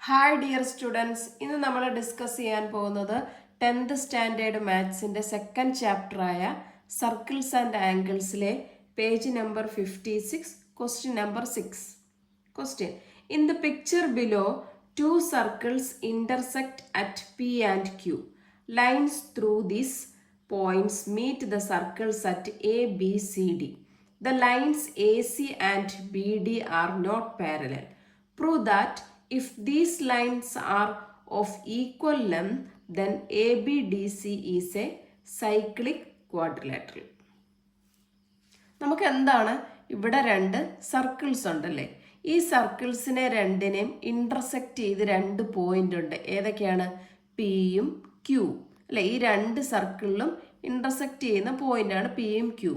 Hi dear students, ഇന്ന് നമ്മൾ discuss ചെയ്യാൻ പോകുന്നത് 10th സ്റ്റാൻഡേർഡ് മാത്സിൻ്റെ സെക്കൻഡ് ചാപ്റ്ററായ സർക്കിൾസ് ആൻഡ് ആംഗിൾസിലെ page number 56, question number 6. Question: In the picture below, two circles intersect at P and Q. Lines through these points meet the circles at A, B, C, D. The lines AC and BD are not parallel. Prove that if these lines are of equal length, then ABDC is a cyclic quadrilateral. നമുക്ക് എന്താണ് ഇവിടെ രണ്ട് circles ഉണ്ടല്ലേ, ഈ സർക്കിൾസിനെ രണ്ടിനെയും intersect ചെയ്ത് രണ്ട് point ഉണ്ട്. ഏതൊക്കെയാണ്? പിയും ക്യൂ അല്ലെ. ഈ രണ്ട് സർക്കിളിലും ഇന്റർസെക്റ്റ് ചെയ്യുന്ന പോയിന്റാണ് പിയും ക്യൂ.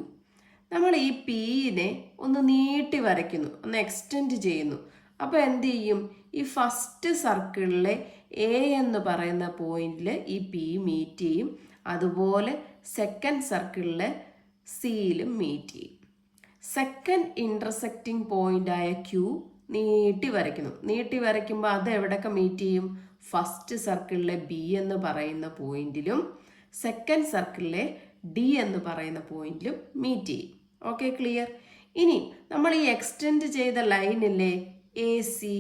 നമ്മൾ ഈ പിയിനെ ഒന്ന് നീട്ടി വരയ്ക്കുന്നു, ഒന്ന് എക്സ്റ്റെൻഡ് ചെയ്യുന്നു. അപ്പോൾ എന്ത് ചെയ്യും? ഈ ഫസ്റ്റ് സർക്കിളിലെ എ എന്ന് പറയുന്ന പോയിന്റിൽ ഈ പി മീറ്റ് ചെയ്യും. അതുപോലെ സെക്കൻഡ് സർക്കിളിലെ സിയിലും മീറ്റ് ചെയ്യും. സെക്കൻഡ് ഇൻ്റർസെക്റ്റിംഗ് പോയിൻ്റായ ക്യൂ നീട്ടി വരയ്ക്കുന്നു. നീട്ടി വരയ്ക്കുമ്പോൾ അത് എവിടെയൊക്കെ മീറ്റ് ചെയ്യും? ഫസ്റ്റ് സർക്കിളിലെ ബി എന്ന് പറയുന്ന പോയിന്റിലും സെക്കൻഡ് സർക്കിളിലെ ഡി എന്ന് പറയുന്ന പോയിന്റിലും മീറ്റ് ചെയ്യും. Okay, clear? ഇനി നമ്മൾ ഈ എക്സ്റ്റെൻഡ് ചെയ്ത ലൈനില്ലേ എ സി,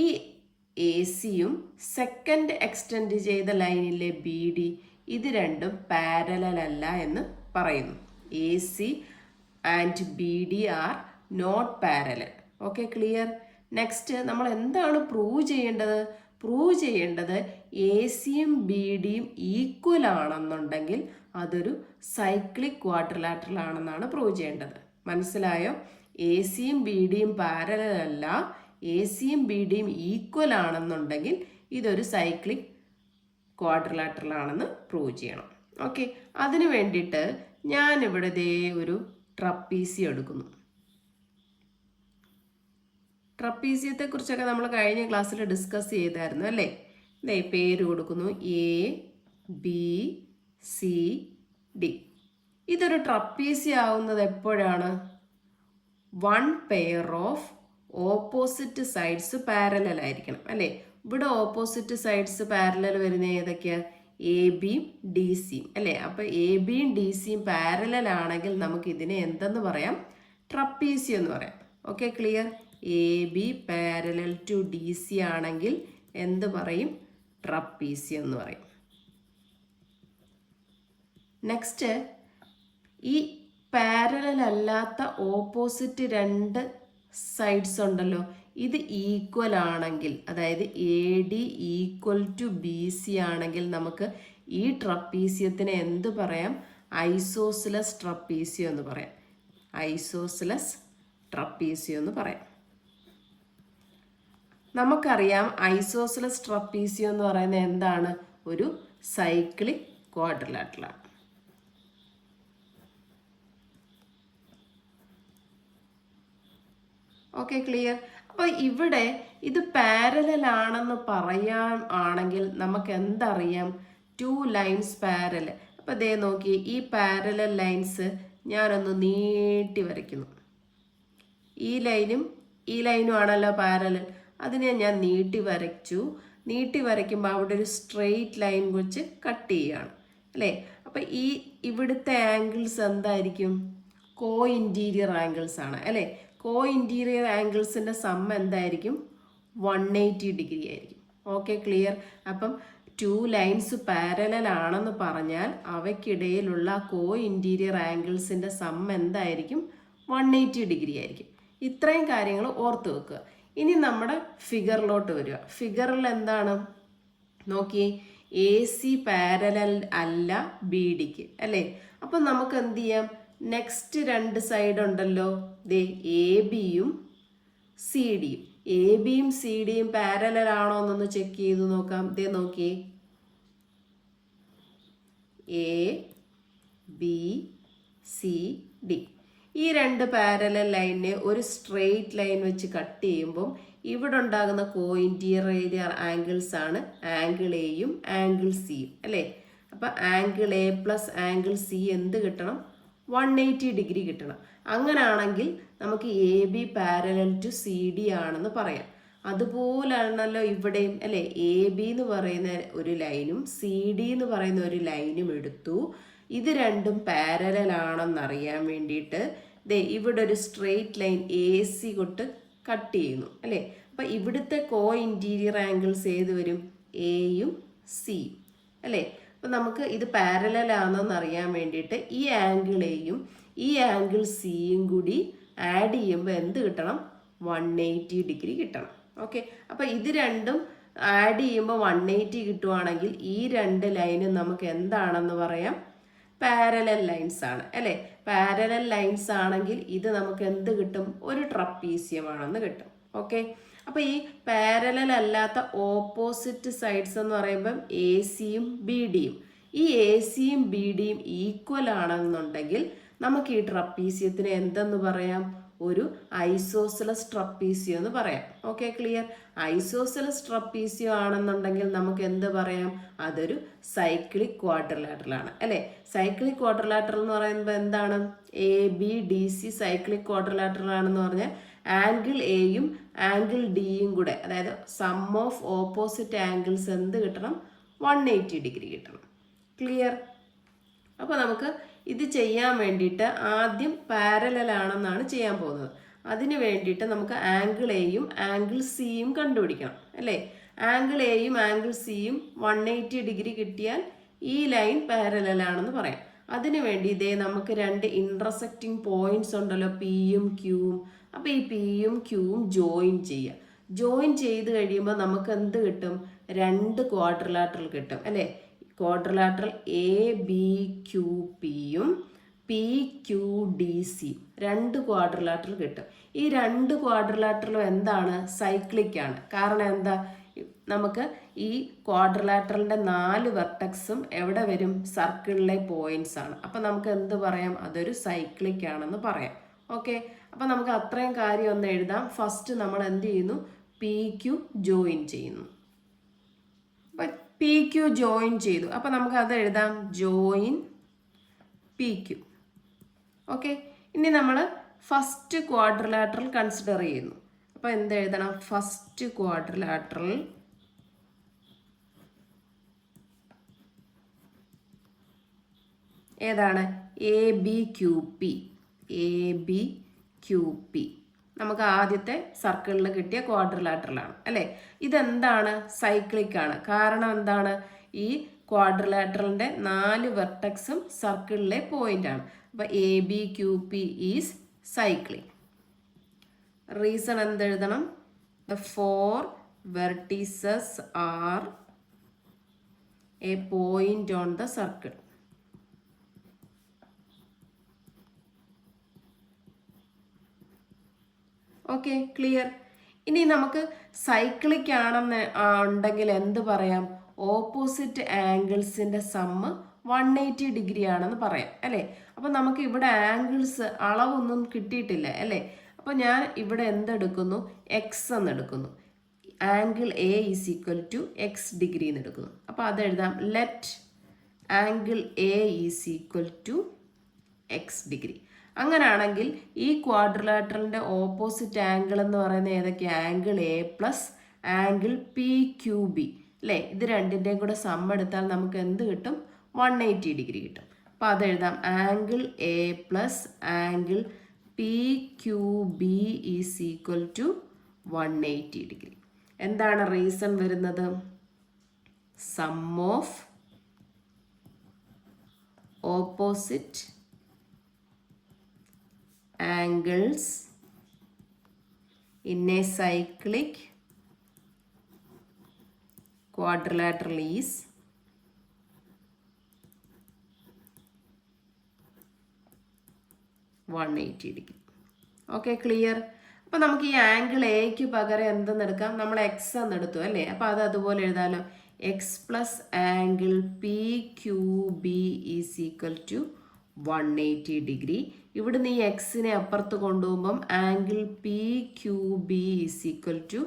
ഈ എ സിയും സെക്കൻഡ് എക്സ്റ്റെൻഡ് ചെയ്ത ലൈനിലെ ബി ഡി, ഇത് രണ്ടും പാരലൽ അല്ല എന്ന് പറയുന്നു. A C and B D are not parallel. Okay, clear? Next നമ്മൾ എന്താണ് പ്രൂവ് ചെയ്യേണ്ടത്? പ്രൂവ് ചെയ്യേണ്ടത് എ സിയും ബി ഡിയും ഈക്വൽ ആണെന്നുണ്ടെങ്കിൽ അതൊരു സൈക്ലിക് ക്വാഡ്രിലാറ്ററൽ ആണെന്നാണ് പ്രൂവ് ചെയ്യേണ്ടത്. മനസ്സിലായോ? എ സിയും ബി ഡിയും പാരലൽ അല്ല, എ സിയും ബി ഡിയും ഈക്വൽ ആണെന്നുണ്ടെങ്കിൽ ഇതൊരു സൈക്ലിക് ക്വാഡ്രിലാറ്ററൽ ആണെന്ന് പ്രൂവ് ചെയ്യണം. ഓക്കെ, അതിനു വേണ്ടിയിട്ട് ഞാനിവിടെ ദേ ഒരു ട്രപ്പീസിയം എടുക്കുന്നു. ട്രപ്പീസിയത്തെ കുറിച്ചൊക്കെ നമ്മൾ കഴിഞ്ഞ ക്ലാസ്സിൽ ഡിസ്കസ് ചെയ്തായിരുന്നു അല്ലേ? ദേ പേര് കൊടുക്കുന്നു എ ബി സി ഡി. ഇതൊരു ട്രപ്പീസിയം ആവുന്നത് എപ്പോഴാണ്? One pair of opposite sides parallel ആയിരിക്കണം അല്ലേ? ഇവിടെ ഓപ്പോസിറ്റ് സൈഡ്സ് പാരലൽ വരുന്ന ഏതൊക്കെയാണ്? എ ബിയും ഡി സിയും അല്ലേ? അപ്പോൾ എ ബിയും ഡി സിയും പാരലൽ ആണെങ്കിൽ നമുക്ക് ഇതിനെ എന്തെന്ന് പറയാം? ട്രപ്പീസിയം എന്ന് പറയാം. Okay, clear? A B parallel to D C ആണെങ്കിൽ എന്ത് പറയും? ട്രപ്പീസിയം എന്ന് പറയും. നെക്സ്റ്റ്, ഈ പാരലൽ അല്ലാത്ത ഓപ്പോസിറ്റ് രണ്ട് സൈഡ്സ് ഉണ്ടല്ലോ, ഇത് ഈക്വൽ ആണെങ്കിൽ, അതായത് A D equal to B C ആണെങ്കിൽ നമുക്ക് ഈ ട്രപ്പീസിയത്തിന് എന്ത് പറയാം? ഐസോസിലസ് ട്രപ്പീസിയം എന്ന് പറയാം. ഐസോസിലസ് ട്രപ്പീസിയം എന്ന് പറയാം. നമുക്കറിയാം ഐസോസിലസ് ട്രപ്പീസിയം എന്ന് പറയുന്നത് എന്താണ്? ഒരു സൈക്ലിക് ക്വാഡ്രിലാറ്ററൽ ആണ്. Okay, clear? അപ്പോൾ ഇവിടെ ഇത് പാരലൽ ആണെന്ന് പറയാൻ ആണെങ്കിൽ നമുക്ക് എന്തറിയാം? Two lines parallel. അപ്പോൾ ദേ നോക്കി, ഈ പാരലൽ ലൈൻസ് ഞാനൊന്ന് നീട്ടി വരയ്ക്കുന്നു. ഈ ലൈനും ആണല്ലോ പാരലൽ, അതിനെ ഞാൻ നീട്ടി വരച്ചു. നീട്ടി വരയ്ക്കുമ്പോൾ അവിടെ ഒരു സ്ട്രെയിറ്റ് ലൈൻ വെച്ച് കട്ട് ചെയ്യുകയാണ് അല്ലേ? അപ്പോൾ ഈ ഇവിടുത്തെ ആംഗിൾസ് എന്തായിരിക്കും? കോ ഇൻറ്റീരിയർ ആംഗിൾസ് ആണ് അല്ലേ? കോ ഇൻറ്റീരിയർ ആംഗിൾസിൻ്റെ സം എന്തായിരിക്കും? 180 ഡിഗ്രി ആയിരിക്കും. Okay, clear? അപ്പം ടു ലൈൻസ് പാരലൽ ആണെന്ന് പറഞ്ഞാൽ അവയ്ക്കിടയിലുള്ള കോ ഇൻറ്റീരിയർ ആംഗിൾസിൻ്റെ സം എന്തായിരിക്കും? 180 ഡിഗ്രി ആയിരിക്കും. ഇത്രയും കാര്യങ്ങൾ ഓർത്ത് വെക്കുക. ഇനി നമ്മുടെ ഫിഗറിലോട്ട് വരിക. ഫിഗറിൽ എന്താണ്? നോക്കിയേ, എ സി പാരലൽ അല്ല ബി ഡിക്ക് അല്ലേ? അപ്പം നമുക്ക് എന്ത് ചെയ്യാം? നെക്സ്റ്റ് രണ്ട് സൈഡ് ഉണ്ടല്ലോ, ദേ എ ബിയും സി ഡിയും. എ ബിയും സി ഡിയും പാരലൽ ആണോ എന്നൊന്ന് ചെക്ക് ചെയ്ത് നോക്കാം. ദേ നോക്കിയേ, എ ബി സി ഡി, ഈ രണ്ട് പാരലൽ ലൈനിനെ ഒരു സ്ട്രെയിറ്റ് ലൈൻ വെച്ച് കട്ട് ചെയ്യുമ്പം ഇവിടെ ഉണ്ടാകുന്ന കോ ഇൻറ്റീരിയർ ആംഗിൾസ് ആണ് ആംഗിൾ എയും ആംഗിൾ സിയും അല്ലേ? അപ്പം angle A plus angle C എന്ത് കിട്ടണം? 180 ഡിഗ്രി കിട്ടണം. അങ്ങനാണെങ്കിൽ നമുക്ക് A B parallel to C D ആണെന്ന് പറയാം. അതുപോലാണല്ലോ ഇവിടെയും അല്ലേ. എ ബി എന്ന് പറയുന്ന ഒരു ലൈനും സി ഡി എന്ന് പറയുന്ന ഒരു ലൈനും എടുത്തു. ഇത് രണ്ടും പാരലൽ ആണെന്നറിയാൻ വേണ്ടിയിട്ട് ഇവിടെ ഒരു സ്ട്രെയിറ്റ് ലൈൻ എ സി കൊണ്ട് കട്ട് ചെയ്യുന്നു അല്ലേ. അപ്പം ഇവിടുത്തെ കോ ഇൻറ്റീരിയർ ആംഗിൾസ് ഏത് വരും? എയും സിയും അല്ലേ. അപ്പം നമുക്ക് ഇത് പാരലൽ ആണെന്ന് അറിയാൻ വേണ്ടിയിട്ട് ഈ ആംഗിൾ എയും ഈ ആംഗിൾ സിയും കൂടി ആഡ് ചെയ്യുമ്പോൾ എന്ത് കിട്ടണം? 180 ഡിഗ്രി കിട്ടണം. ഓക്കെ, അപ്പം ഇത് രണ്ടും ആഡ് ചെയ്യുമ്പോൾ 180 കിട്ടുവാണെങ്കിൽ ഈ രണ്ട് ലൈനും നമുക്ക് എന്താണെന്ന് പറയാം? പാരലൽ ലൈൻസ് ആണ് അല്ലേ. പാരലൽ ലൈൻസ് ആണെങ്കിൽ ഇത് നമുക്ക് എന്ത് കിട്ടും? ഒരു ട്രപ്പീസിയം ആണെന്ന് കിട്ടും. ഓക്കെ, അപ്പോൾ ഈ പാരലൽ അല്ലാത്ത ഓപ്പോസിറ്റ് സൈഡ്സ് എന്ന് പറയുമ്പം എ സിയും ബി ഡിയും, ഈ എ സിയും ബി ഡിയും ഈക്വൽ ആണെന്നുണ്ടെങ്കിൽ നമുക്ക് ഈ ട്രപ്പീസിയത്തിന് എന്തെന്ന് പറയാം? ഒരു ഐസോസെലസ് ട്രപ്പീസിയം എന്ന് പറയാം. Okay, clear. ഐസോസെലസ് ട്രപ്പീസിയം ആണെന്നുണ്ടെങ്കിൽ നമുക്ക് എന്ത് പറയാം? അതൊരു സൈക്ലിക് ക്വാഡ്രിലാറ്ററൽ ആണ് അല്ലേ. സൈക്ലിക് ക്വാഡ്രിലാറ്ററൽ എന്ന് പറയുമ്പോൾ എന്താണ്? A B D C cyclic quadrilateral ആണെന്ന് പറഞ്ഞാൽ ആംഗിൾ എയും ആംഗിൾ ഡിയും കൂടെ, അതായത് സം ഓഫ് ഓപ്പോസിറ്റ് ആംഗിൾസ് എന്ത് കിട്ടണം? 180 ഡിഗ്രി കിട്ടണം. ക്ലിയർ. അപ്പോൾ നമുക്ക് ഇത് ചെയ്യാൻ വേണ്ടിയിട്ട് ആദ്യം പാരലൽ ആണെന്നാണ് ചെയ്യാൻ പോകുന്നത്. അതിന് വേണ്ടിയിട്ട് നമുക്ക് ആംഗിൾ എയും ആംഗിൾ സിയും കണ്ടുപിടിക്കണം അല്ലേ. ആംഗിൾ എയും ആംഗിൾ സിയും 180 ഡിഗ്രി കിട്ടിയാൽ ഈ ലൈൻ പാരലൽ ആണെന്ന് പറയാം. അതിനു വേണ്ടി ഇതേ നമുക്ക് രണ്ട് ഇൻറ്റർസെക്റ്റിംഗ് പോയിന്റ്സ് ഉണ്ടല്ലോ, പിയും ക്യൂവും. അപ്പോൾ ഈ പിയും ക്യൂവും ജോയിൻ ചെയ്യുക. ജോയിൻ ചെയ്ത് കഴിയുമ്പോൾ നമുക്ക് എന്ത് കിട്ടും? രണ്ട് ക്വാഡ്രിലാറ്ററൽ കിട്ടും അല്ലേ. ക്വാഡ്രിലാറ്ററൽ എ ബി ക്യു പിയും പി ക്യു ഡി സി രണ്ട് ക്വാഡ്രിലാറ്ററൽ കിട്ടും. ഈ രണ്ട് ക്വാഡ്രിലാറ്ററലും എന്താണ്? സൈക്ലിക് ആണ്. കാരണം എന്താ? നമുക്ക് ഈ ക്വാഡ്രിലാറ്ററലിൻ്റെ 4 വെർട്ടക്സും എവിടെ വരും? സർക്കിളിലെ പോയിന്റ്സ് ആണ്. അപ്പം നമുക്ക് എന്ത് പറയാം? അതൊരു സൈക്ലിക് ആണെന്ന് പറയാം. ഓക്കെ, അപ്പം നമുക്ക് അത്രയും കാര്യം ഒന്ന് എഴുതാം. ഫസ്റ്റ് നമ്മൾ എന്ത് ചെയ്യുന്നു? പി ക്യു ജോയിൻ ചെയ്യുന്നു. അപ്പം പി ക്യു ജോയിൻ ചെയ്തു. അപ്പം നമുക്ക് അത് എഴുതാം, ജോയിൻ പി ക്യു. ഓക്കെ, ഇനി നമ്മൾ ഫസ്റ്റ് ക്വാഡ്രിലാറ്ററൽ കൺസിഡർ ചെയ്യുന്നു. അപ്പോൾ എന്ത് എഴുതണം? ഫസ്റ്റ് ക്വാഡ്രിലാറ്ററൽ ഏതാണ്? A B Q P. A B Q P നമുക്ക് ആദ്യത്തെ സർക്കിളിൽ കിട്ടിയ ക്വാഡ്രിലാറ്ററലാണ് അല്ലേ. ഇതെന്താണ്? സൈക്ലിക് ആണ്. കാരണം എന്താണ്? ഈ ക്വാഡ്രിലാറ്ററലിൻ്റെ 4 വെർട്ടക്സും സർക്കിളിലെ പോയിന്റ് ആണ്. അപ്പോൾ A B Q P is cyclic. Reason എന്തെഴുതണം? The 4 vertices are a point on the circle. Okay, clear. ഇനി നമുക്ക് സൈക്ലിക് ആണെന്ന് ഉണ്ടെങ്കിൽ എന്ത് പറയാം? ഓപ്പോസിറ്റ് ആംഗിൾസിൻ്റെ സമ്മ് 180 ഡിഗ്രി ആണെന്ന് പറയാം അല്ലേ. അപ്പം നമുക്ക് ഇവിടെ ആംഗിൾസ് അളവൊന്നും കിട്ടിയിട്ടില്ല അല്ലേ. അപ്പോൾ ഞാൻ ഇവിടെ എന്തെടുക്കുന്നു? എക്സ് എന്നെടുക്കുന്നു. Angle A is equal to X degree എന്ന് എടുക്കുന്നു. അപ്പോൾ അതെഴുതാം, let angle A is equal to X degree. അങ്ങനെയാണെങ്കിൽ ഈ ക്വാഡ്രിലാറ്ററലിൻ്റെ ഓപ്പോസിറ്റ് ആംഗിൾ എന്ന് പറയുന്നത് ഏതൊക്കെയാണ്? Angle A plus angle P Q B അല്ലേ. ഇത് രണ്ടിൻ്റെയും കൂടെ സം എടുത്താൽ നമുക്ക് എന്ത് കിട്ടും? 180 ഡിഗ്രി കിട്ടും. അപ്പോൾ അതെഴുതാം, angle A plus angle P Q B is equal to 180 degree. എന്താണ് റീസൺ വരുന്നത്? Sum of opposite angles in a cyclic quadrilateral is 180 degree. Okay, clear. അപ്പോൾ നമുക്ക് ഈ ആംഗിൾ എക്ക് പകരം എന്തെന്ന് എടുക്കാം? നമ്മൾ എക്സ് എന്ന് എടുത്തു അല്ലേ. അപ്പോൾ അത് അതുപോലെ എഴുതാമല്ലോ, X plus angle P Q B is equal to 180 ഡിഗ്രി. ഇവിടുന്ന് ഈ എക്സിനെ അപ്പുറത്ത് കൊണ്ടുപോകുമ്പം angle P Q B is equal to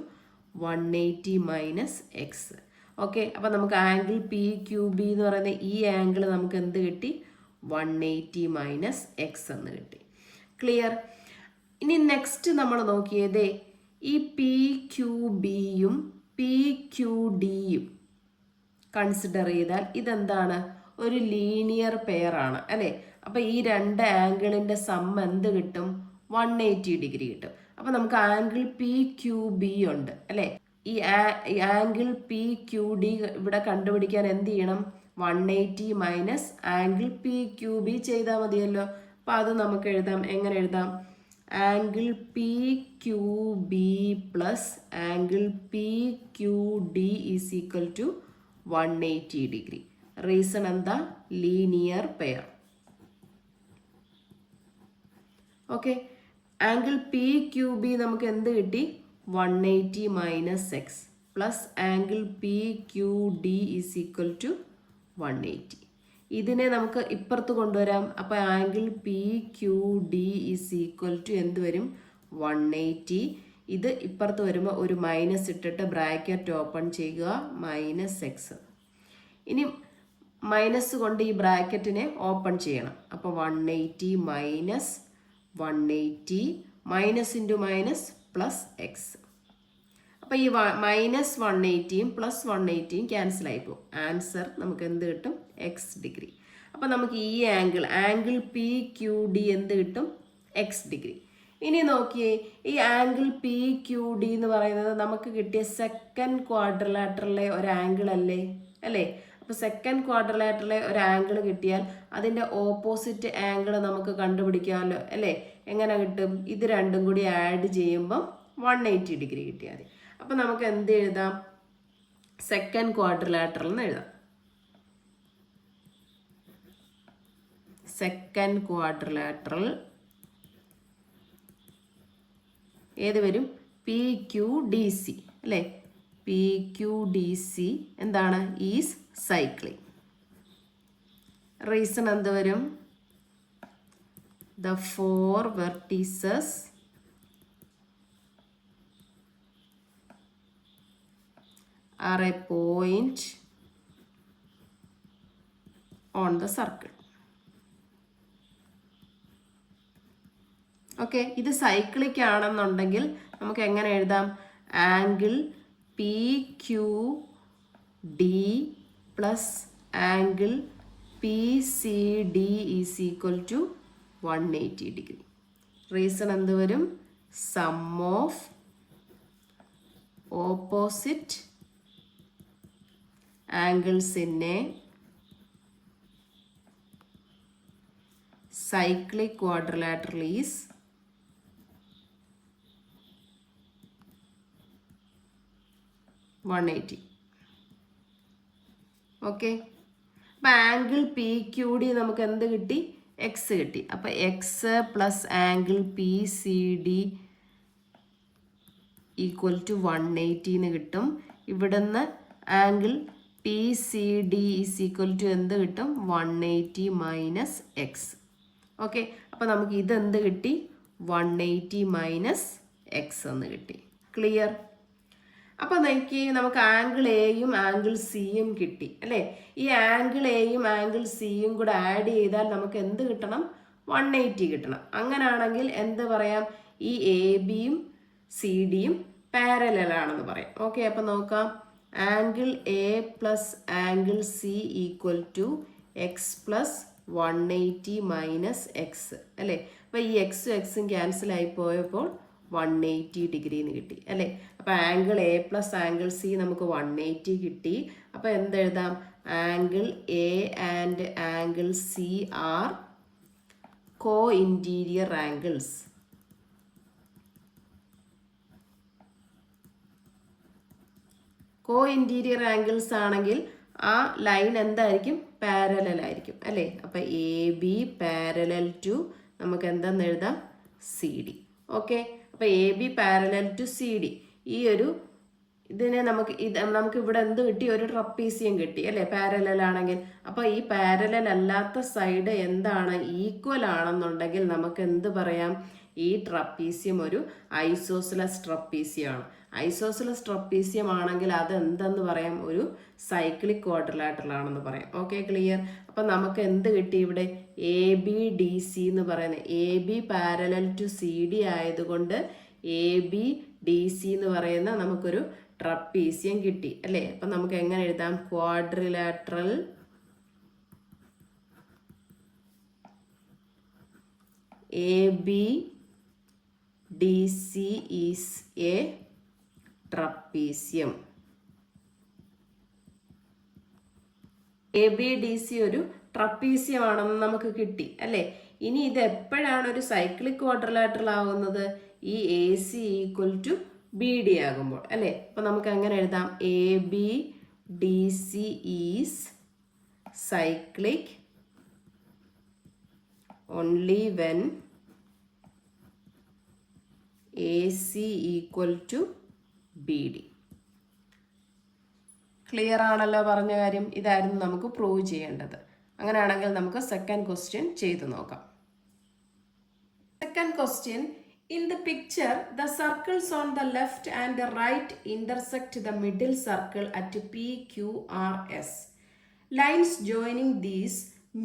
180 minus X. Okay, അപ്പോൾ നമുക്ക് ആംഗിൾ പി ക്യു ബി എന്ന് പറയുന്ന ഈ ആംഗിൾ നമുക്ക് എന്ത് കിട്ടി? 180 മൈനസ് എക്സ് എന്ന് കിട്ടി. ക്ലിയർ. ഇനി നെക്സ്റ്റ് നമ്മൾ നോക്കിയതേ ഈ പി ക്യു ബിയും പി ക്യു ഡിയും കൺസിഡർ ചെയ്താൽ ഇതെന്താണ്? ഒരു ലീനിയർ പെയർ ആണ് അല്ലേ? അപ്പം ഈ രണ്ട് ആംഗിളിൻ്റെ സം എന്ത് കിട്ടും? 180 ഡിഗ്രി കിട്ടും. അപ്പം നമുക്ക് ആംഗിൾ പി ക്യു ബി ഉണ്ട് അല്ലേ? ഈ ആംഗിൾ പി ക്യു ഡി ഇവിടെ കണ്ടുപിടിക്കാൻ എന്ത് ചെയ്യണം? 180 minus angle P Q B ചെയ്താൽ മതിയല്ലോ. അപ്പം അത് നമുക്ക് എഴുതാം. എങ്ങനെ എഴുതാം? Angle P Q B plus angle P Q D is equal to 180 degree. Reason എന്താ? Linear pair. Okay, angle P Q B നമുക്ക് എന്ത് കിട്ടി? 180 minus X plus angle P Q D is equal to 180. ഇതിനെ നമുക്ക് ഇപ്പുറത്ത് കൊണ്ടുവരാം. അപ്പോൾ angle P Q D is equal to എന്ത് വരും? 180. ഇത് ഇപ്പുറത്ത് വരുമ്പോൾ ഒരു മൈനസ് ഇട്ടിട്ട് ബ്രാക്കറ്റ് ഓപ്പൺ ചെയ്യുക, മൈനസ് എക്സ്. ഇനി മൈനസ് കൊണ്ട് ഈ ബ്രാക്കറ്റിനെ ഓപ്പൺ ചെയ്യണം. അപ്പോൾ 180 minus 180 minus into minus plus X. അപ്പോൾ ഈ മൈനസ് 180യും പ്ലസ് 180യും ക്യാൻസൽ ആയി പോകും. ആൻസർ നമുക്ക് എന്ത് കിട്ടും? X degree. അപ്പോൾ നമുക്ക് ഈ ആംഗിൾ പി ക്യു ഡി എന്ത് കിട്ടും? X degree. ഇനി നോക്കിയേ, ഈ ആംഗിൾ പി ക്യു ഡി എന്ന് പറയുന്നത് നമുക്ക് കിട്ടിയ സെക്കൻഡ് ക്വാഡ്രിലാറ്ററലിലെ ഒരു ആംഗിൾ അല്ലേ? അപ്പോൾ സെക്കൻഡ് ക്വാഡ്രിലാറ്ററലിലെ ഒരു ആംഗിൾ കിട്ടിയാൽ അതിൻ്റെ ഓപ്പോസിറ്റ് ആംഗിൾ നമുക്ക് കണ്ടുപിടിക്കാമല്ലോ അല്ലേ? എങ്ങനെ കിട്ടും? ഇത് രണ്ടും കൂടി ആഡ് ചെയ്യുമ്പം 180 ഡിഗ്രി കിട്ടിയാൽ മതി. അപ്പോൾ നമുക്ക് എന്ത് എഴുതാം? സെക്കൻഡ് ക്വാഡ്രിലാറ്ററൽ എന്ന് എഴുതാം. സെക്കൻഡ് ക്വാഡ്രിലാറ്ററൽ ഏത് വരും? പി ക്യു ഡി സി അല്ലേ? പി ക്യു ഡി സി എന്താണ്? Is cyclic. റീസൺ എന്ത് വരും? The four vertices are a point on the circle. Okay, ഇത് സൈക്ലിക് ആണെന്നുണ്ടെങ്കിൽ നമുക്ക് എങ്ങനെ എഴുതാം? Angle P Q D plus angle P C D is equal to 180 degree. Reason എന്ത് വരും? Sum of opposite angles in a cyclic quadrilateral is (180). Okay, അപ്പം angle P Q D നമുക്ക് എന്ത് കിട്ടി? എക്സ് കിട്ടി. അപ്പം X plus angle P C D equal to 180 എന്ന് കിട്ടും. ഇവിടുന്ന് angle P C D is equal to എന്ത് കിട്ടും? 180 മൈനസ് എക്സ്. ഓക്കെ, അപ്പോൾ നമുക്ക് ഇതെന്ത് കിട്ടി? 180 മൈനസ് എക്സ് എന്ന് കിട്ടി. ക്ലിയർ? അപ്പോൾ നമുക്ക് ആംഗിൾ എയും ആംഗിൾ സിയും കിട്ടി അല്ലേ? ഈ ആംഗിൾ എയും ആംഗിൾ സിയും കൂടെ ആഡ് ചെയ്താൽ നമുക്ക് എന്ത് കിട്ടണം? 180 കിട്ടണം. അങ്ങനെയാണെങ്കിൽ എന്ത് പറയാം? ഈ എ ബിയും സി ഡിയും പാരലൽ ആണെന്ന് പറയാം. ഓക്കെ, അപ്പോൾ നോക്കാം. Angle A plus angle C equal to x plus 180 minus x അല്ലേ? അപ്പോൾ ഈ എക്സും എക്സും ക്യാൻസൽ ആയി പോയപ്പോൾ 180 ഡിഗ്രി എന്ന് കിട്ടി അല്ലേ? അപ്പോൾ angle A plus angle C നമുക്ക് 180 കിട്ടി. അപ്പോൾ എന്തെഴുതാം? Angle A and angle C are co interior angles. Co interior angles ആണെങ്കിൽ ആ ലൈൻ എന്തായിരിക്കും? പാരലൽ ആയിരിക്കും അല്ലേ? അപ്പം എ ബി പാരലൽ ടു നമുക്ക് എന്തെന്ന് എഴുതാം? C D. ഓക്കെ, അപ്പം A B parallel to C D. ഈ ഒരു ഇതിനെ നമുക്ക് ഇവിടെ എന്ത് കിട്ടി? ഒരു ട്രപ്പീസിയം കിട്ടി അല്ലേ? പാരലൽ ആണെങ്കിൽ. അപ്പോൾ ഈ പാരലൽ അല്ലാത്ത സൈഡ് എന്താണ്? ഈക്വൽ ആണെന്നുണ്ടെങ്കിൽ നമുക്ക് എന്ത് പറയാം? ഈ ട്രപ്പീസിയം ഒരു ഐസോസിലസ് ട്രപ്പീസിയം ആണ്. ഐസോസിലസ് ട്രപ്പീസിയം ആണെങ്കിൽ അത് എന്തെന്ന് പറയാം? ഒരു സൈക്ലിക് ക്വാഡ്രിലാറ്ററൽ ആണെന്ന് പറയാം. Okay, clear? അപ്പം നമുക്ക് എന്ത് കിട്ടി ഇവിടെ? എ ബി ഡി സി എന്ന് പറയുന്നത് A B parallel to C D ആയതുകൊണ്ട് ABDC എന്ന് പറയുന്ന നമുക്കൊരു ട്രപ്പീസിയം കിട്ടി അല്ലേ. അപ്പം നമുക്ക് എങ്ങനെ എഴുതാം? Quadrilateral ABDC is A trapezium. ABDC ഒരു ട്രപ്പീസിയം ആണെന്ന് നമുക്ക് കിട്ടി അല്ലേ. ഇനി ഇത് എപ്പോഴാണ് ഒരു സൈക്ലിക് ക്വാഡ്രിലാറ്ററൽ ആവുന്നത്? ഈ AC ഈക്വൽ ടു BD ആകുമ്പോൾ അല്ലേ. അപ്പം നമുക്ക് എങ്ങനെ എഴുതാം? ABDC is cyclic only when AC equal to BD. Clear ആണല്ലോ പറഞ്ഞ കാര്യം? ഇതായിരുന്നു നമുക്ക് പ്രൂവ് ചെയ്യേണ്ടത്. അങ്ങനെയാണെങ്കിൽ നമുക്ക് സെക്കൻഡ് ക്വസ്റ്റ്യൻ ചെയ്തു നോക്കാം. Second question, in the picture the circles on the left and the right intersect the middle circle at PQRS. Lines joining these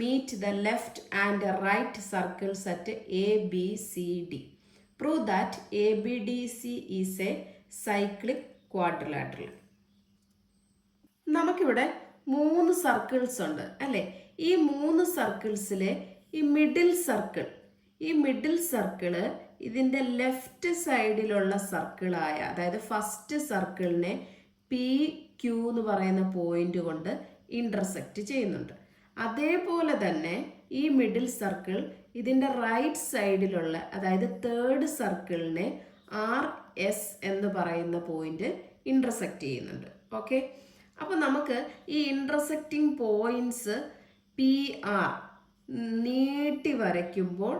meet the left and right circles at ABCD. Prove that ABDC is a cyclic quadrilateral. നമുക്കിവിടെ 3 circles ഉണ്ട് അല്ലേ. ഈ 3 സർക്കിൾസിലെ ഈ middle circle ഇതിൻ്റെ left സൈഡിലുള്ള സർക്കിളായ, അതായത് first സർക്കിളിനെ PQ എന്ന് പറയുന്ന പോയിന്റ് കൊണ്ട് ഇന്റർസെക്റ്റ് ചെയ്യുന്നുണ്ട്. അതേപോലെ തന്നെ ഈ മിഡിൽ സർക്കിൾ ഇതിൻ്റെ റൈറ്റ് സൈഡിലുള്ള, അതായത് തേർഡ് സർക്കിളിനെ RS എന്ന് പറയുന്ന പോയിന്റ് ഇന്റർസെക്റ്റ് ചെയ്യുന്നുണ്ട്. ഓക്കെ, അപ്പോൾ നമുക്ക് ഈ ഇന്റർസെക്റ്റിംഗ് പോയിന്റ്സ് PR നീട്ടി വരയ്ക്കുമ്പോൾ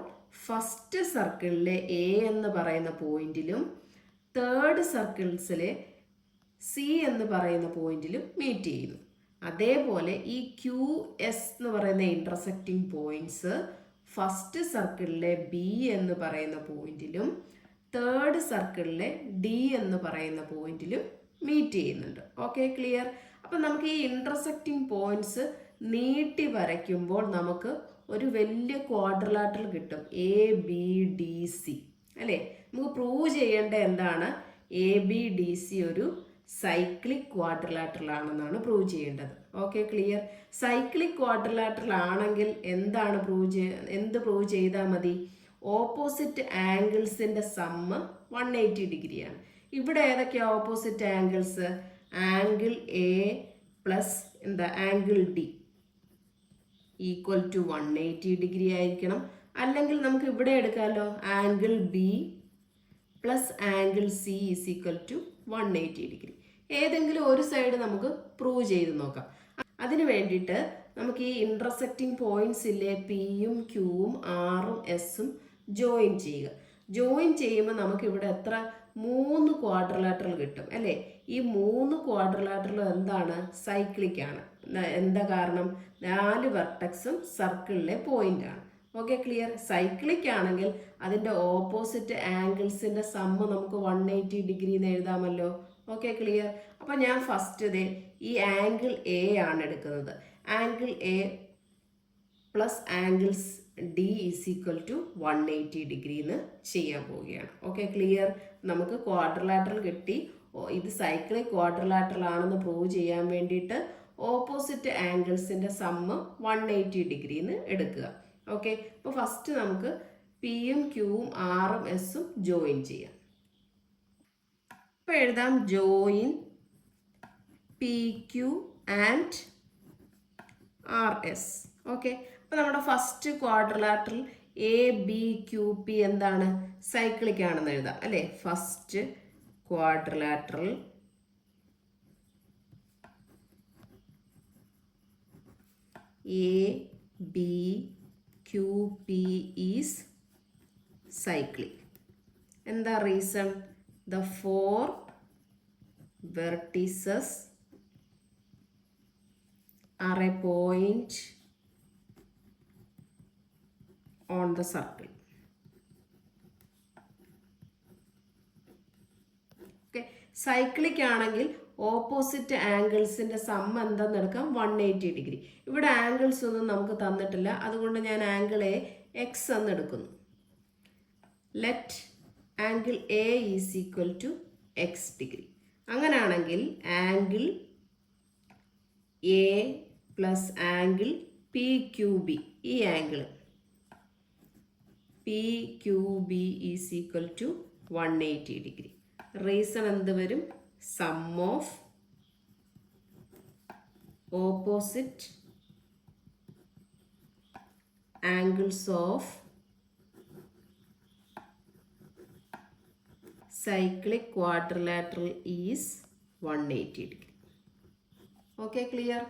ഫസ്റ്റ് സർക്കിളിലെ A എന്ന് പറയുന്ന പോയിന്റിലും തേർഡ് സർക്കിൾസിലെ C എന്ന് പറയുന്ന പോയിന്റിലും മീറ്റ് ചെയ്യുന്നു. അതേപോലെ ഈ QS എന്ന് പറയുന്ന ഇന്റർസെക്റ്റിംഗ് പോയിന്റ്സ് ഫസ്റ്റ് സർക്കിളിലെ B എന്ന് പറയുന്ന പോയിന്റിലും തേർഡ് സർക്കിളിലെ D എന്ന് പറയുന്ന പോയിന്റിലും മീറ്റ് ചെയ്യുന്നുണ്ട്. Okay, clear? അപ്പം നമുക്ക് ഈ ഇന്റർസെക്റ്റിംഗ് പോയിന്റ്സ് നീട്ടി വരയ്ക്കുമ്പോൾ നമുക്ക് ഒരു വലിയ ക്വാഡ്രിലാറ്ററൽ കിട്ടും, ABDC അല്ലേ. നമുക്ക് പ്രൂവ് ചെയ്യേണ്ട എന്താണ്? ABDC ഒരു സൈക്ലിക് ക്വാഡ്രിലാറ്ററൽ ആണെന്നാണ് പ്രൂവ് ചെയ്യേണ്ടത്. Okay, clear? സൈക്ലിക് ക്വാഡ്രിലാറ്ററൽ ആണെങ്കിൽ എന്താണ് എന്ത് പ്രൂവ് ചെയ്താൽ മതി? ഓപ്പോസിറ്റ് ആംഗിൾസിൻ്റെ സമ്മ് 180 ഡിഗ്രിയാണ്. ഇവിടെ ഏതൊക്കെയാണ് opposite angles? Angle A plus angle D equal to 180 degree ആയിരിക്കണം. അല്ലെങ്കിൽ നമുക്ക് ഇവിടെ എടുക്കാമല്ലോ, angle B plus angle C is equal to 180 degree. ഏതെങ്കിലും ഒരു സൈഡ് നമുക്ക് പ്രൂവ് ചെയ്ത് നോക്കാം. അതിന് വേണ്ടിയിട്ട് നമുക്ക് ഈ ഇന്റർസെക്റ്റിംഗ് പോയിന്റ്സ് ഇല്ലേ, Pയും Qവും Rഉം Sഉം ജോയിൻ ചെയ്യുക. ജോയിൻ ചെയ്യുമ്പോൾ നമുക്ക് ഇവിടെ എത്ര? 3 ക്വാഡ്രിലാറ്ററൽ കിട്ടും അല്ലേ. ഈ 3 ക്വാഡ്രിലാറ്ററൽ എന്താണ്? സൈക്ലിക് ആണ്. എന്താ കാരണം? 4 വെർട്ടക്സും സർക്കിളിലെ പോയിന്റ് ആണ്. Okay, clear? സൈക്ലിക് ആണെങ്കിൽ അതിൻ്റെ ഓപ്പോസിറ്റ് ആംഗിൾസിൻ്റെ സമ്മ് നമുക്ക് 180 ഡിഗ്രി എന്ന് എഴുതാമല്ലോ. Okay, clear? അപ്പം ഞാൻ ഫസ്റ്റ് ഈ ആംഗിൾ A ആണ് എടുക്കുന്നത്. Angle A plus angles D is equal to 180 degree എന്ന് ചെയ്യാൻ പോവുകയാണ്. Okay, clear? നമുക്ക് ക്വാഡ്രിലാറ്ററൽ കിട്ടി. ഇത് സൈക്ലിക് ക്വാഡ്രിലാറ്ററൽ ആണെന്ന് പ്രൂവ് ചെയ്യാൻ വേണ്ടിയിട്ട് ഓപ്പോസിറ്റ് ആംഗിൾസിൻ്റെ സമ്മ് 180 ഡിഗ്രി എന്ന് എടുക്കുക. ഓക്കെ, അപ്പോൾ ഫസ്റ്റ് നമുക്ക് Pയും Qവും Rഉം Sഉം ജോയിൻ ചെയ്യാം. അപ്പോൾ എഴുതാം, join PQ and RS. Okay, അപ്പോൾ നമ്മുടെ ഫസ്റ്റ് ക്വാഡ്രിലാറ്ററൽ ABQP എന്താണ്? സൈക്ലിക് ആണെന്ന് എഴുതാം അല്ലേ. First quadrilateral ABQP is cyclic. എന്താ reason? The 4 vertices are a point on the circle. Okay, cyclic ആണെങ്കിൽ ഓപ്പോസിറ്റ് ആംഗിൾസിൻ്റെ സമ്മ് എന്താണെന്ന് എടുക്കാം? 180 ഡിഗ്രി. ഇവിടെ ആംഗിൾസ് ഒന്നും നമുക്ക് തന്നിട്ടില്ല, അതുകൊണ്ട് ഞാൻ ആംഗിൾ X എന്ന് എടുക്കുന്നു. Let angle A is equal to X degree. അങ്ങനെയാണെങ്കിൽ angle A plus angle P Q B, ഈ angle P Q B is equal to 180 degree. Reason എന്ത് വരും? Sum of opposite angles of cyclic quadrilateral is 180 degree. Okay, clear?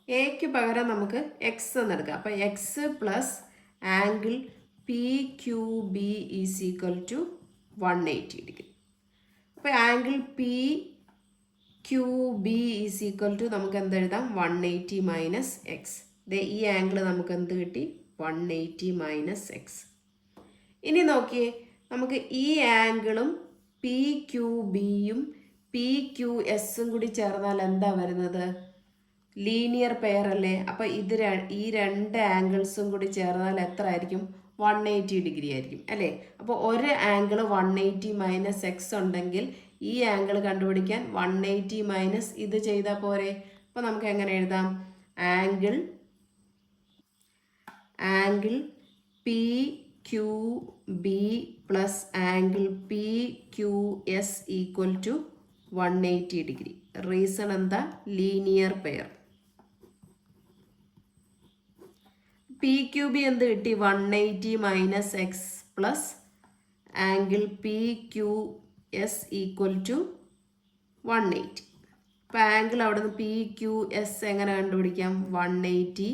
എക്ക് പകരം നമുക്ക് X എന്ന് എടുക്കാം. അപ്പം X plus angle P Q B is equal to 180 degree. അപ്പോൾ angle P Q B is equal to നമുക്ക് എന്ത് എഴുതാം? 180 മൈനസ് എക്സ്. ഈ ആംഗിൾ നമുക്ക് എന്ത് കിട്ടി? 180 മൈനസ് എക്സ്. ഇനി നോക്കിയേ, നമുക്ക് ഈ ആംഗിളും പി ക്യു ബിയും പി ക്യു എസും കൂടി ചേർന്നാൽ എന്താ വരുന്നത്? ലീനിയർ പെയർ അല്ലേ? അപ്പോൾ ഈ രണ്ട് ആംഗിൾസും കൂടി ചേർന്നാൽ എത്ര ആയിരിക്കും? 180 ഡിഗ്രി ആയിരിക്കും അല്ലേ? അപ്പോൾ ഒരു ആംഗിൾ 180 മൈനസ് എക്സ് ഉണ്ടെങ്കിൽ ഈ ആംഗിൾ കണ്ടുപിടിക്കാൻ 180 മൈനസ് ഇത് ചെയ്താൽ പോരെ? അപ്പോൾ നമുക്ക് എങ്ങനെ എഴുതാം? Angle P Q B plus angle P Q S equal to 180 degree. Reason എന്താ? Linear pair. P Q B എന്ത് കിട്ടി? 180 minus X plus angle P Q S equal to 180. അപ്പോൾ ആംഗിൾ അവിടെ നിന്ന് പി ക്യു എസ് എങ്ങനെ കണ്ടുപിടിക്കാം? 180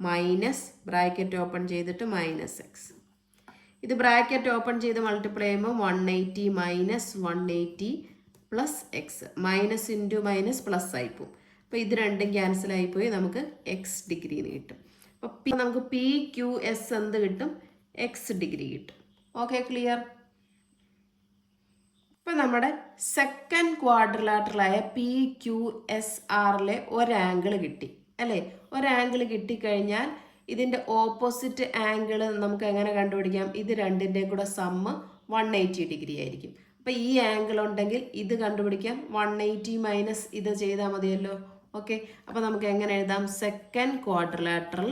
minus bracket open ചെയ്തിട്ട് minus X. ഇത് ബ്രാക്കറ്റ് ഓപ്പൺ ചെയ്ത് മൾട്ടിപ്ലൈ ചെയ്യുമ്പോൾ 180 minus 180 plus X. Minus into minus plus ആയിപ്പോവും. അപ്പോൾ ഇത് രണ്ടും ക്യാൻസൽ ആയിപ്പോയി നമുക്ക് എക്സ് ഡിഗ്രി എന്ന് കിട്ടും. അപ്പോൾ നമുക്ക് പി ക്യു എസ് എന്ത് കിട്ടും? എക്സ് ഡിഗ്രി കിട്ടും. Okay, clear? ഇപ്പം നമ്മുടെ സെക്കൻഡ് ക്വാഡ്രിലാറ്ററലായ പി ക്യു എസ് ആറിലെ ഒരാംഗിൾ കിട്ടി അല്ലേ? ഒരാംഗിൾ കിട്ടിക്കഴിഞ്ഞാൽ ഇതിൻ്റെ ഓപ്പോസിറ്റ് ആംഗിൾ നമുക്ക് എങ്ങനെ കണ്ടുപിടിക്കാം? ഇത് രണ്ടിൻ്റെയും കൂടെ സമ്മ് 180 ഡിഗ്രി ആയിരിക്കും. അപ്പോൾ ഈ ആംഗിൾ ഉണ്ടെങ്കിൽ ഇത് കണ്ടുപിടിക്കാം 180 മൈനസ് ഇത് ചെയ്താൽ മതിയല്ലോ. ഓക്കെ, അപ്പോൾ നമുക്ക് എങ്ങനെ എഴുതാം? Second quadrilateral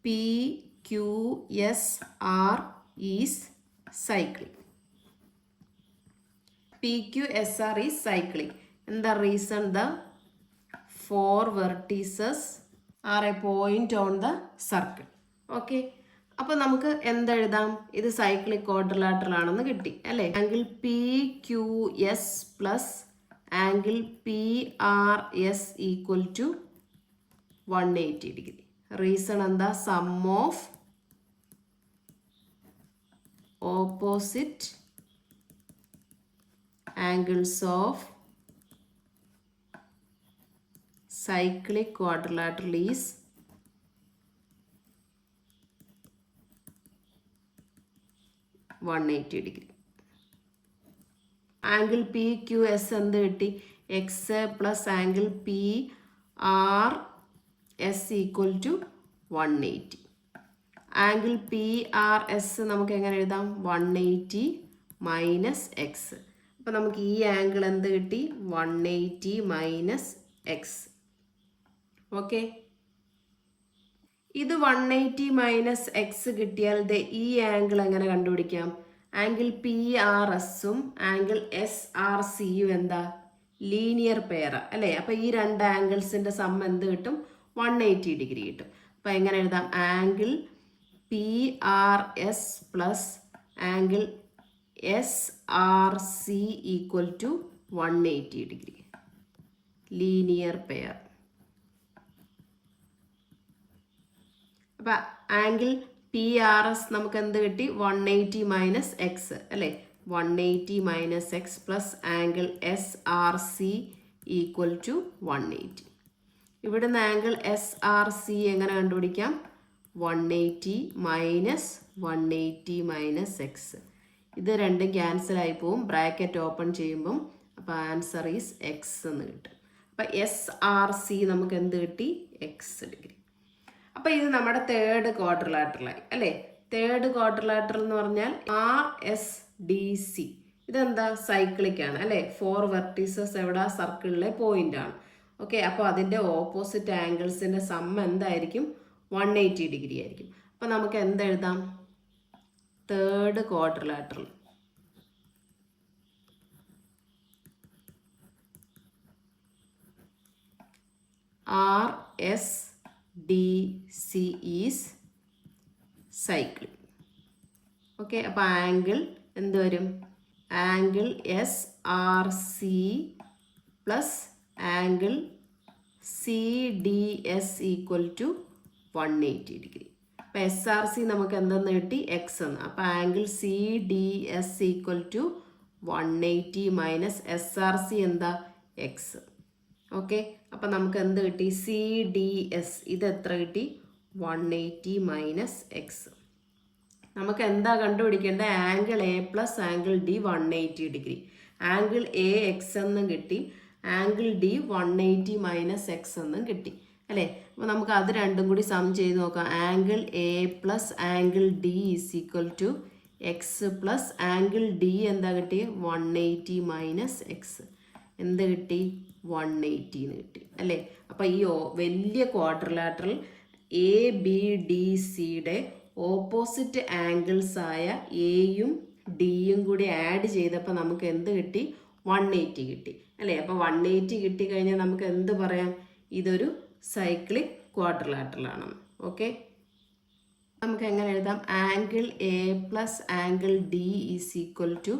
P Q S R is cyclic. PQSR is cyclic. And the reason the four vertices are a point on the circle. Okay. അപ്പോൾ നമുക്ക് എന്തെഴുതാം? ഇത് സൈക്ലിക് ക്വാഡ്രിലാറ്ററൽ ആണെന്ന് കിട്ടി അല്ലേ? Angle P Q S plus angle P R S equal to 180 degree. Reason എന്താ? Sum of opposite angles of cyclic quadrilateral is 180 degree. Angle PQS എന്ത് കിട്ടി? X plus angle PRS equal to 180. Angle PRS നമുക്ക് എങ്ങനെ എഴുതാം? 180 minus X. അപ്പോൾ നമുക്ക് ഈ angle എന്ത് കിട്ടി? 180 മൈനസ് എക്സ്. ഓക്കെ, ഇത് 180 മൈനസ് എക്സ് കിട്ടിയാൽ ഈ ആംഗിൾ എങ്ങനെ കണ്ടുപിടിക്കാം? ആംഗിൾ പി ആർ എസും ആംഗിൾ എസ് ആർ സിയും എന്താ? ലീനിയർ പെയർ അല്ലേ? അപ്പോൾ ഈ രണ്ട് ആംഗിൾസിൻ്റെ സം എന്ത് കിട്ടും? 180 ഡിഗ്രി കിട്ടും. അപ്പോൾ എങ്ങനെ എഴുതാം? Angle P R S plus angle S R C equal to 180 degree. Linear pair. അപ്പം ആംഗിൾ പി ആർ എസ് നമുക്ക് എന്ത് കിട്ടി? 180 മൈനസ് എക്സ് അല്ലേ? 180 minus X plus angle S R C equal to 180. ഇവിടുന്ന് ആംഗിൾ എസ് ആർ സി എങ്ങനെ കണ്ടുപിടിക്കാം? 180 minus 180 minus X. ഇത് രണ്ടും ക്യാൻസൽ ആയി പോവും ബ്രാക്കറ്റ് ഓപ്പൺ ചെയ്യുമ്പം. അപ്പോൾ ആൻസർ ഈസ് എക്സ് എന്ന് കിട്ടും. അപ്പം എസ് ആർ സി നമുക്ക് എന്ത് കിട്ടി? X degree. അപ്പോൾ ഇത് നമ്മുടെ തേർഡ് ക്വാഡ്രിലാറ്ററലായി അല്ലേ. തേർഡ് ക്വാഡ്രിലാറ്ററൽ എന്ന് പറഞ്ഞാൽ RSDC. ഇതെന്താ, സൈക്ലിക് ആണ് അല്ലേ. 4 വെർട്ടീസസ് എവിടെ, സർക്കിളിലെ പോയിന്റ് ആണ്. ഓക്കെ, അപ്പോൾ അതിൻ്റെ ഓപ്പോസിറ്റ് ആംഗിൾസിൻ്റെ സം എന്തായിരിക്കും, 180 ഡിഗ്രി ആയിരിക്കും. അപ്പോൾ നമുക്ക് എന്തെഴുതാം, third quadrilateral RSDC is cyclic. Okay, അപ്പോൾ ആംഗിൾ എന്ത് വരും, angle SRC plus angle CDS equal to 180 degree. അപ്പോൾ SRC നമുക്ക് എന്തെന്ന് കിട്ടി, എക്സ് എന്ന്. അപ്പോൾ angle CDS equal to 180 minus SRC എന്താ, എക്സ്. ഓക്കെ, അപ്പം നമുക്ക് എന്ത് കിട്ടി, CDS ഇത് എത്ര കിട്ടി, 180 മൈനസ് എക്സ്. നമുക്ക് എന്താ കണ്ടുപിടിക്കേണ്ടത്, angle A plus angle D 180 degree. Angle A X എന്നും കിട്ടി, ആംഗിൾ D 180 മൈനസ് എക്സ് എന്നും കിട്ടി അല്ലേ. അപ്പോൾ നമുക്ക് അത് രണ്ടും കൂടി സം ചെയ്ത് നോക്കാം. Angle A plus angle D is equal to x plus angle D എന്താ കിട്ടി, 180 മൈനസ് എക്സ്. എന്ത് കിട്ടി, 180 എന്ന് കിട്ടി അല്ലേ. അപ്പോൾ ഈ വലിയ ക്വാഡ്രിലാറ്ററൽ ABDCയുടെ ഓപ്പോസിറ്റ് ആംഗിൾസ് ആയ എയും ഡിയും കൂടി ആഡ് ചെയ്തപ്പോൾ നമുക്ക് എന്ത് കിട്ടി, 180 കിട്ടി അല്ലേ. അപ്പോൾ 180 കിട്ടിക്കഴിഞ്ഞാൽ നമുക്ക് എന്ത് പറയാം, ഇതൊരു സൈക്ലിക് ക്വാഡ്രിലാറ്ററൽ ആണെന്ന്. ഓക്കെ, നമുക്ക് എങ്ങനെ എഴുതാം, angle A plus angle D is equal to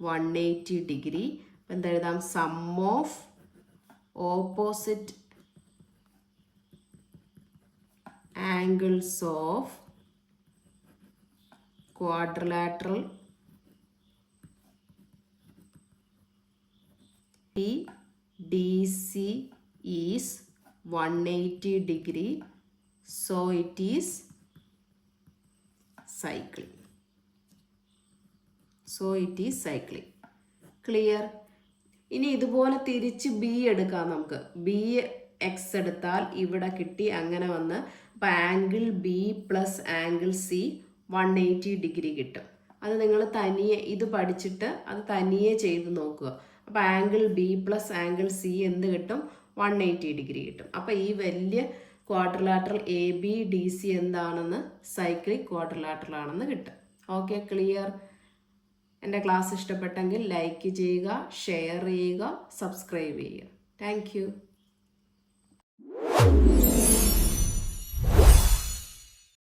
180 degree. എന്താ എഴുതാം, sum of opposite angles of quadrilateral DC is 180 degree, so it is cyclic. Clear? ഇനി ഇതുപോലെ തിരിച്ച് B എടുക്കാം. നമുക്ക് B X എടുത്താൽ ഇവിടെ കിട്ടി, അങ്ങനെ വന്ന് അപ്പോൾ angle B plus angle C 180 degree കിട്ടും. അത് നിങ്ങൾ തനിയെ ഇത് പഠിച്ചിട്ട് അത് തനിയെ ചെയ്ത് നോക്കുക. അപ്പോൾ angle B plus angle C എന്ത് കിട്ടും, 180 ഡിഗ്രി കിട്ടും. അപ്പോൾ ഈ വലിയ ക്വാഡ്രിലാറ്ററൽ ABDC എന്താണെന്ന്, സൈക്ലിക് ക്വാഡ്രിലാറ്ററൽ ആണെന്ന് കിട്ടും. Okay, clear? എൻ്റെ ക്ലാസ് ഇഷ്ടപ്പെട്ടെങ്കിൽ ലൈക്ക് ചെയ്യുക, ഷെയർ ചെയ്യുക, സബ്സ്ക്രൈബ് ചെയ്യുക. Thank you.